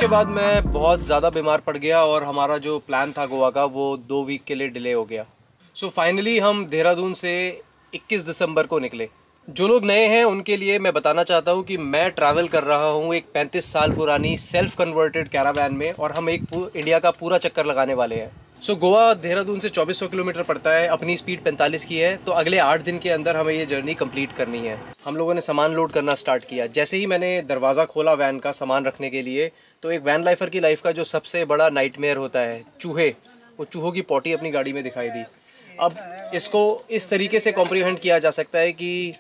बाद मैं बहुत ज़्यादा बीमार पड़ गया और हमारा जो प्लान था गोवा का वो 2 वीक के लिए डिले हो गया। सो फाइनली हम देहरादून से 21 दिसंबर को निकले। जो लोग नए हैं उनके लिए मैं बताना चाहता हूँ कि मैं ट्रैवल कर रहा हूँ एक 35 साल पुरानी सेल्फ कन्वर्टेड कैरावैन में और हम एक इंडिया का पूरा चक्कर लगाने वाले हैं। सो गोवा देहरादून से 2400 किलोमीटर पड़ता है, अपनी स्पीड 45 की है। तो अगले 8 दिन के अंदर हमें ये जर्नी कंप्लीट करनी है। हम लोगों ने सामान लोड करना स्टार्ट किया। जैसे ही मैंने दरवाज़ा खोला वैन का सामान रखने के लिए, तो एक वैन लाइफर की लाइफ का जो सबसे बड़ा नाइटमेयर होता है चूहे, वो चूहों की पॉटी अपनी गाड़ी में दिखाई दी। अब इसको इस तरीके से कॉम्प्रीहेंड किया जा सकता है कि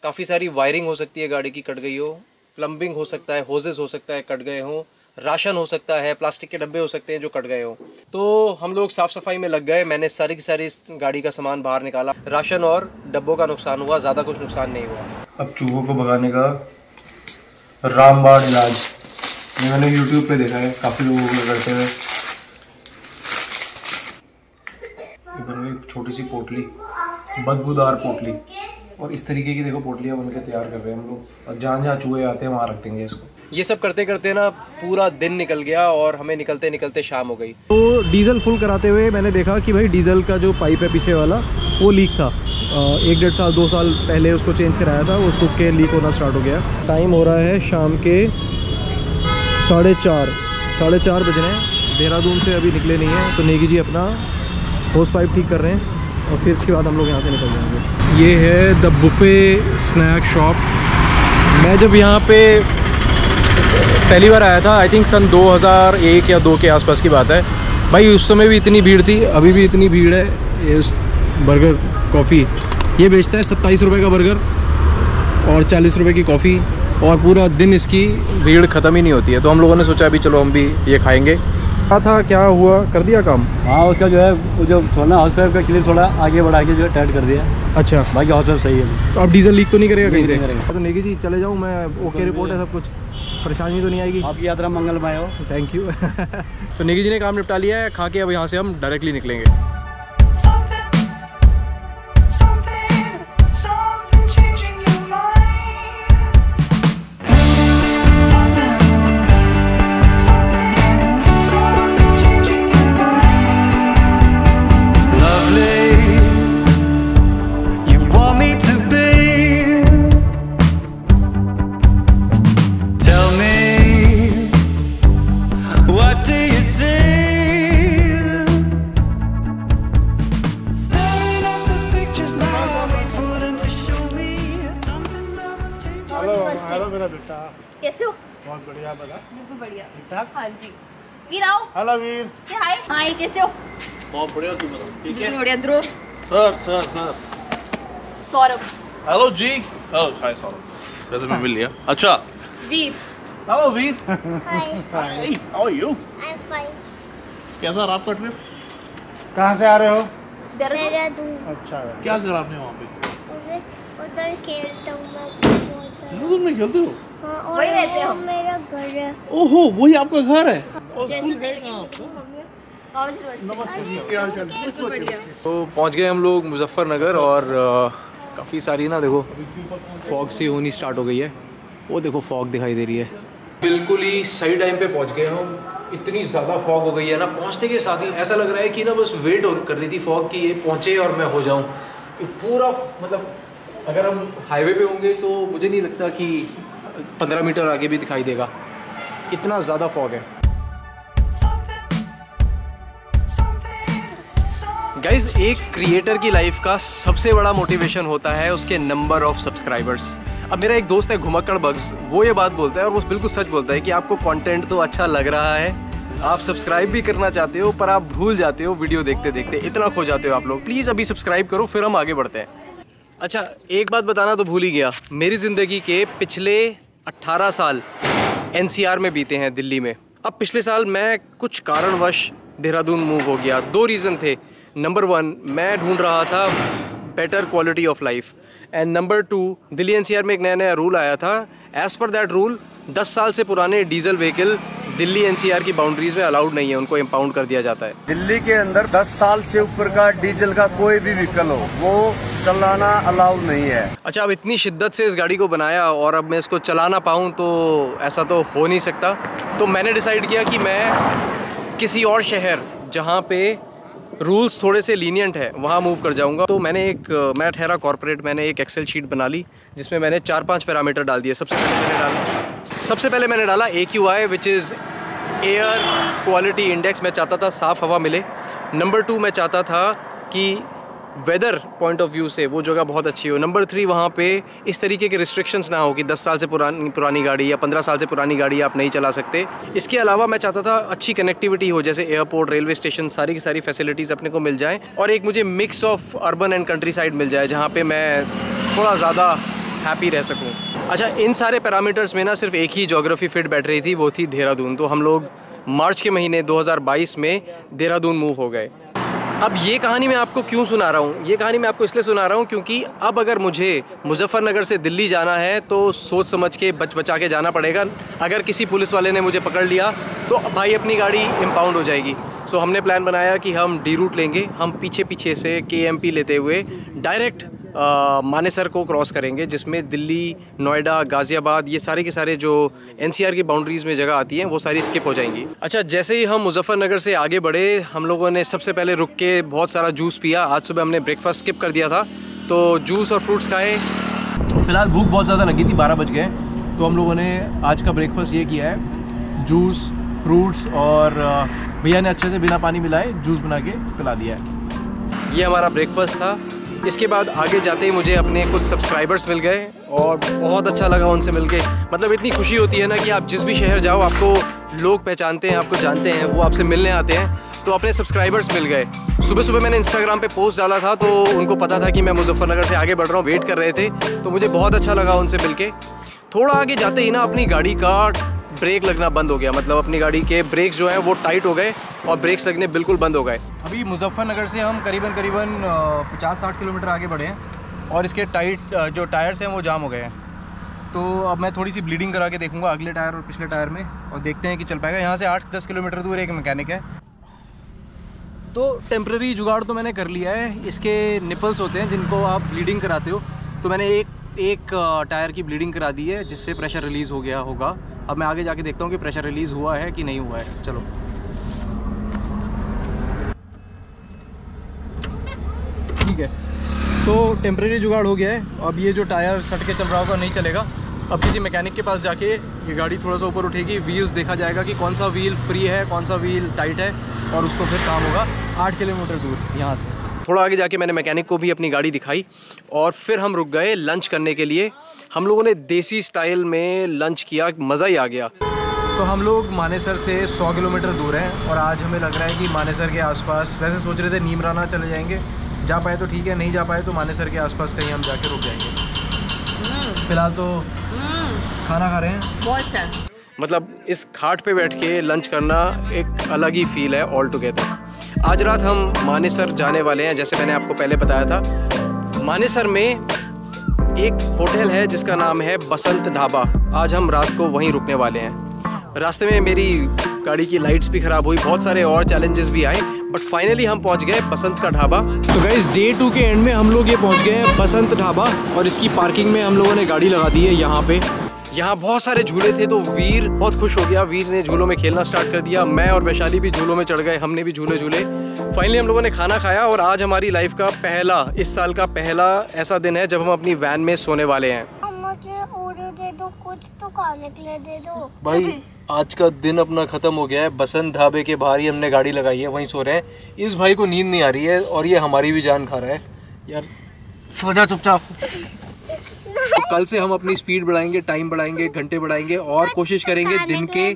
काफ़ी सारी वायरिंग हो सकती है गाड़ी की कट गई हो, प्लम्बिंग हो सकता है, होजेस हो सकता है कट गए हों, राशन हो सकता है, प्लास्टिक के डब्बे हो सकते हैं जो कट गए हों। तो हम लोग साफ़ सफाई में लग गए। मैंने सारी की सारी गाड़ी का सामान बाहर निकाला। राशन और डब्बों का नुकसान हुआ, ज़्यादा कुछ नुकसान नहीं हुआ। अब चूहों को भगाने का रामबाण इलाज ये मैंने YouTube पे देखा है, काफ़ी लोगों को करते हुए। बन गई छोटी सी पोटली, बदबूदार पोटली, और इस तरीके की देखो पोटलियाँ बनके तैयार कर रहे हैं हम लोग। और जहाँ जहाँ चूहे आते हैं वहाँ रख देंगे इसको। ये सब करते करते ना पूरा दिन निकल गया और हमें निकलते निकलते शाम हो गई। तो डीजल फुल कराते हुए मैंने देखा कि भाई डीजल का जो पाइप है पीछे वाला वो लीक था। 1-1.5 साल 2 साल पहले उसको चेंज कराया था, वो सूख के लीक होना स्टार्ट हो गया। टाइम हो रहा है शाम के 4:30 बज रहे हैं। देहरादून से अभी निकले नहीं हैं, तो नेगी जी अपना होस पाइप ठीक कर रहे हैं और फिर इसके बाद हम लोग यहाँ से निकल जाएंगे। ये है द बुफे स्नैक शॉप। मैं जब यहाँ पे पहली बार आया था, आई थिंक सन 2001 या 2 के आसपास की बात है भाई, उस समय भी इतनी भीड़ थी, अभी भी इतनी भीड़ है। ये बर्गर कॉफ़ी ये बेचता है 27 रुपये का बर्गर और 40 रुपये की कॉफ़ी, और पूरा दिन इसकी भीड़ ख़त्म ही नहीं होती है। तो हम लोगों ने सोचा अभी चलो हम भी ये खाएंगे। क्या था, क्या हुआ, कर दिया काम? हाँ, उसका जो है वो जो थोड़ा हाउस पाइप का क्लिप थोड़ा आगे बढ़ा के जो है टाइट कर दिया। अच्छा, बाकी हाउस पाइप सही है। तो अब डीजल लीक तो नहीं करेगा कहीं से? करेगा। तो नेगी जी चले जाऊँ मैं, ओके रिपोर्ट है सब कुछ, परेशानी तो नहीं आएगी? आपकी यात्रा मंगलमय हो। Thank you. तो नेगी जी ने काम निपटा लिया है, खा के अब यहाँ से हम डायरेक्टली निकलेंगे। हेलो मेरा बेटा, कैसे हो? बहुत बढ़िया। बता। बिल्कुल बढ़िया। ठीक ठाक। हाँ जी। वीर आओ। हेलो वीर। से हाय। हाय, कैसे हो? बहुत बढ़िया, तू बता। ठीक है। बढ़िया। Dhruv. Sir sir sir. Saurabh. Hello जी। Hello, hi Saurabh. वैसे मैं मिल लिया। अच्छा। Veer. Hello Veer. Hi. Hi, how are you? I am fine. कैसा रहा आपका ट्रिप? कहाँ से आ रहे हो? देहरादून। अच्छा, क्या कर आपने वहाँ पे? उधर खेलता हूँ मैं। देहरादून में खेलते हो? हाँ, और वही रहते वो हम। मेरा घर है। ओहो, वही आपका घर है? और जैसे स्कूल सही कहाँ आपका? बिल्कुल बढ़िया। तो पहुंच गए हम लोग मुजफ्फरनगर और काफ़ी सारी ना देखो फॉग सी होनी स्टार्ट हो गई है। वो देखो फॉग दिखाई दे रही है। बिल्कुल ही सही टाइम पे पहुंच गए हम। इतनी ज़्यादा फॉग हो गई है ना, पहुंचते के साथ ही ऐसा लग रहा है कि ना बस वेट कर रही थी फॉग की ये पहुंचे और मैं हो जाऊं। पूरा मतलब अगर हम हाईवे पे होंगे तो मुझे नहीं लगता कि 15 मीटर आगे भी दिखाई देगा, इतना ज़्यादा फॉग है। गाइज, एक क्रिएटर की लाइफ का सबसे बड़ा मोटिवेशन होता है उसके नंबर ऑफ सब्सक्राइबर्स। अब मेरा एक दोस्त है घुमक्कड़ बग्स, वो ये बात बोलता है और वो बिल्कुल सच बोलता है कि आपको कंटेंट तो अच्छा लग रहा है, आप सब्सक्राइब भी करना चाहते हो, पर आप भूल जाते हो वीडियो देखते देखते, इतना खो जाते हो आप लोग। प्लीज़ अभी सब्सक्राइब करो, फिर हम आगे बढ़ते हैं। अच्छा, एक बात बताना तो भूल ही गया, मेरी ज़िंदगी के पिछले 18 साल NCR में बीते हैं, दिल्ली में। अब पिछले साल मैं कुछ कारणवश देहरादून मूव हो गया। 2 रीज़न थे। नंबर 1, मैं ढूंढ रहा था better quality of life, and number 2, Delhi NCR में एक नया रूल आया था। एज़ पर दैट रूल 10 साल से पुराने डीजल व्हीकल दिल्ली एनसीआर की बाउंड्रीज में अलाउड नहीं है, उनको इम्पाउंड कर दिया जाता है। दिल्ली के अंदर 10 साल से ऊपर का डीजल का कोई भी व्हीकल हो वो चलाना अलाउड नहीं है। अच्छा, अब इतनी शिद्दत से इस गाड़ी को बनाया और अब मैं इसको चला ना पाऊँ तो ऐसा तो हो नहीं सकता। तो मैंने डिसाइड किया कि मैं किसी और शहर जहाँ पे रूल्स थोड़े से लीनियंट है वहाँ मूव कर जाऊँगा। तो मैं ठहरा कॉर्पोरेट, मैंने एक एक्सेल शीट बना ली जिसमें मैंने 4-5 पैरामीटर डाल दिए। सबसे पहले मैंने डाला AQI which is air quality index. मैं चाहता था साफ़ हवा मिले। नंबर 2 मैं चाहता था कि वेदर पॉइंट ऑफ व्यू से वो जगह बहुत अच्छी हो। नंबर 3 वहाँ पे इस तरीके के रिस्ट्रिक्शंस ना हो कि 10 साल से पुरानी गाड़ी या 15 साल से पुरानी गाड़ी आप नहीं चला सकते। इसके अलावा मैं चाहता था अच्छी कनेक्टिविटी हो, जैसे एयरपोर्ट, रेलवे स्टेशन, सारी की सारी फैसिलिटीज़ अपने को मिल जाएँ और एक मुझे mix of urban and countryside मिल जाए जहाँ पर मैं थोड़ा ज़्यादा हैप्पी रह सकूँ। अच्छा, इन सारे पैरामीटर्स में ना सिर्फ एक ही ज्योग्राफी फिट बैठ रही थी, वो थी देहरादून। तो हम लोग मार्च के महीने 2022 में देहरादून मूव हो गए। अब ये कहानी मैं आपको क्यों सुना रहा हूँ? ये कहानी मैं आपको इसलिए सुना रहा हूँ क्योंकि अब अगर मुझे मुजफ्फरनगर से दिल्ली जाना है तो सोच समझ के बचा के जाना पड़ेगा। अगर किसी पुलिस वाले ने मुझे पकड़ लिया तो भाई अपनी गाड़ी इम्पाउंड हो जाएगी। सो हमने प्लान बनाया कि हम डी रूट लेंगे। हम पीछे से KMP लेते हुए डायरेक्ट मानेसर को क्रॉस करेंगे, जिसमें दिल्ली, नोएडा, गाज़ियाबाद, ये सारे के सारे जो NCR की बाउंड्रीज़ में जगह आती हैं वो सारी स्किप हो जाएंगी। अच्छा, जैसे ही हम मुजफ्फरनगर से आगे बढ़े हम लोगों ने सबसे पहले रुक के बहुत सारा जूस पिया। आज सुबह हमने ब्रेकफास्ट स्किप कर दिया था तो जूस और फ्रूट्स खाए। फ़िलहाल भूख बहुत ज़्यादा लगी थी, 12 बज गए। तो हम लोगों ने आज का ब्रेकफास्ट ये किया है, जूस, फ्रूट्स और भैया ने अच्छे से बिना पानी मिलाए जूस बना के पिला दिया है। ये हमारा ब्रेकफास्ट था। इसके बाद आगे जाते ही मुझे अपने कुछ सब्सक्राइबर्स मिल गए और बहुत अच्छा लगा उनसे मिलके। मतलब इतनी खुशी होती है ना कि आप जिस भी शहर जाओ आपको लोग पहचानते हैं, आपको जानते हैं, वो आपसे मिलने आते हैं। तो अपने सब्सक्राइबर्स मिल गए। सुबह मैंने इंस्टाग्राम पे पोस्ट डाला था तो उनको पता था कि मैं मुजफ्फरनगर से आगे बढ़ रहा हूँ, वेट कर रहे थे। तो मुझे बहुत अच्छा लगा उनसे मिलके। थोड़ा आगे जाते ही ना अपनी गाड़ी का ब्रेक लगना बंद हो गया। मतलब अपनी गाड़ी के ब्रेक्स जो हैं वो टाइट हो गए और ब्रेक्स लगने बिल्कुल बंद हो गए। अभी मुजफ्फरनगर से हम करीबन 50-60 किलोमीटर आगे बढ़े हैं और इसके जो टायर्स हैं वो जाम हो गए हैं। तो अब मैं थोड़ी सी ब्लीडिंग करा के देखूंगा अगले टायर और पिछले टायर में और देखते हैं कि चल पाएगा। यहाँ से 8-10 किलोमीटर दूर एक मैकेनिक है। तो टेम्प्रेरी जुगाड़ तो मैंने कर लिया है। इसके निपल्स होते हैं जिनको आप ब्लीडिंग कराते हो, तो मैंने एक टायर की ब्लीडिंग करा दी है जिससे प्रेशर रिलीज़ हो गया होगा। अब मैं आगे जाके देखता हूँ कि प्रेशर रिलीज़ हुआ है कि नहीं हुआ है। चलो ठीक है, तो टेम्प्रेरी जुगाड़ हो गया है। अब ये जो टायर सट के चल रहा होगा नहीं चलेगा। अब किसी मैकेनिक के पास जाके ये गाड़ी थोड़ा सा ऊपर उठेगी, व्हील्स देखा जाएगा कि कौन सा व्हील फ्री है, कौन सा व्हील टाइट है और उसको फिर काम होगा 8 किलोमीटर दूर यहाँ से। थोड़ा आगे जाके मैंने मैकेनिक को भी अपनी गाड़ी दिखाई और फिर हम रुक गए लंच करने के लिए। हम लोगों ने देसी स्टाइल में लंच किया, मज़ा ही आ गया। तो हम लोग मानेसर से 100 किलोमीटर दूर हैं और आज हमें लग रहा है कि मानेसर के आसपास, वैसे सोच रहे थे नीमराना चले जाएंगे, जा पाए तो ठीक है, नहीं जा पाए तो मानेसर के आसपास कहीं हम जाके रुक जाएंगे। फिलहाल तो खाना खा रहे हैं। बहुत अच्छा, मतलब इस घाट पे बैठ के लंच करना एक अलग ही फील है ऑल टुगेदर। आज रात हम मानेसर जाने वाले हैं, जैसे मैंने आपको पहले बताया था। मानेसर में एक होटल है जिसका नाम है बसंत ढाबा। आज हम रात को वहीं रुकने वाले हैं। रास्ते में मेरी गाड़ी की लाइट्स भी ख़राब हुई, बहुत सारे और चैलेंजेस भी आए, बट फाइनली हम पहुंच गए बसंत का ढाबा। तो गाइस डे 2 के एंड में हम लोग ये पहुंच गए हैं बसंत ढाबा और इसकी पार्किंग में हम लोगों ने गाड़ी लगा दी है यहाँ पे। यहाँ बहुत सारे झूले थे तो वीर बहुत खुश हो गया। वीर ने झूलों में खेलना स्टार्ट कर दिया। मैं और वैशाली भी झूलों में चढ़ गए, हमने भी झूले झूले। फाइनली हम लोगों ने खाना खाया और आज हमारी लाइफ का इस साल का पहला ऐसा दिन है जब हम अपनी वैन में सोने वाले हैं। मुझे ओरियो दे दो, कुछ तो खाने के लिए दे दो। भाई आज का दिन अपना ख़त्म हो गया है। बसंत ढाबे के बाहर ही हमने गाड़ी लगाई है, वहीं सो रहे हैं। इस भाई को नींद नहीं आ रही है और ये हमारी भी जान खा रहा है। यार सो जा चुपचाप। तो कल से हम अपनी स्पीड बढ़ाएंगे, टाइम बढ़ाएंगे, घंटे बढ़ाएंगे और कोशिश करेंगे दिन के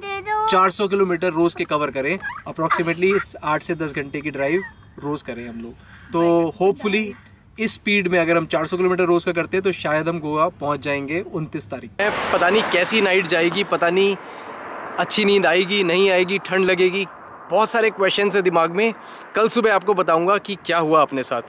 400 किलोमीटर रोज़ के कवर करें। अप्रॉक्सीमेटली 8 से 10 घंटे की ड्राइव रोज़ करें हम लोग। तो होपफुली इस स्पीड में अगर हम 400 किलोमीटर रोज़ का करते हैं तो शायद हम गोवा पहुंच जाएंगे 29 तारीख। पता नहीं कैसी नाइट जाएगी, पता नहीं अच्छी नींद आएगी नहीं आएगी, ठंड लगेगी, बहुत सारे क्वेश्चन है दिमाग में। कल सुबह आपको बताऊंगा कि क्या हुआ अपने साथ।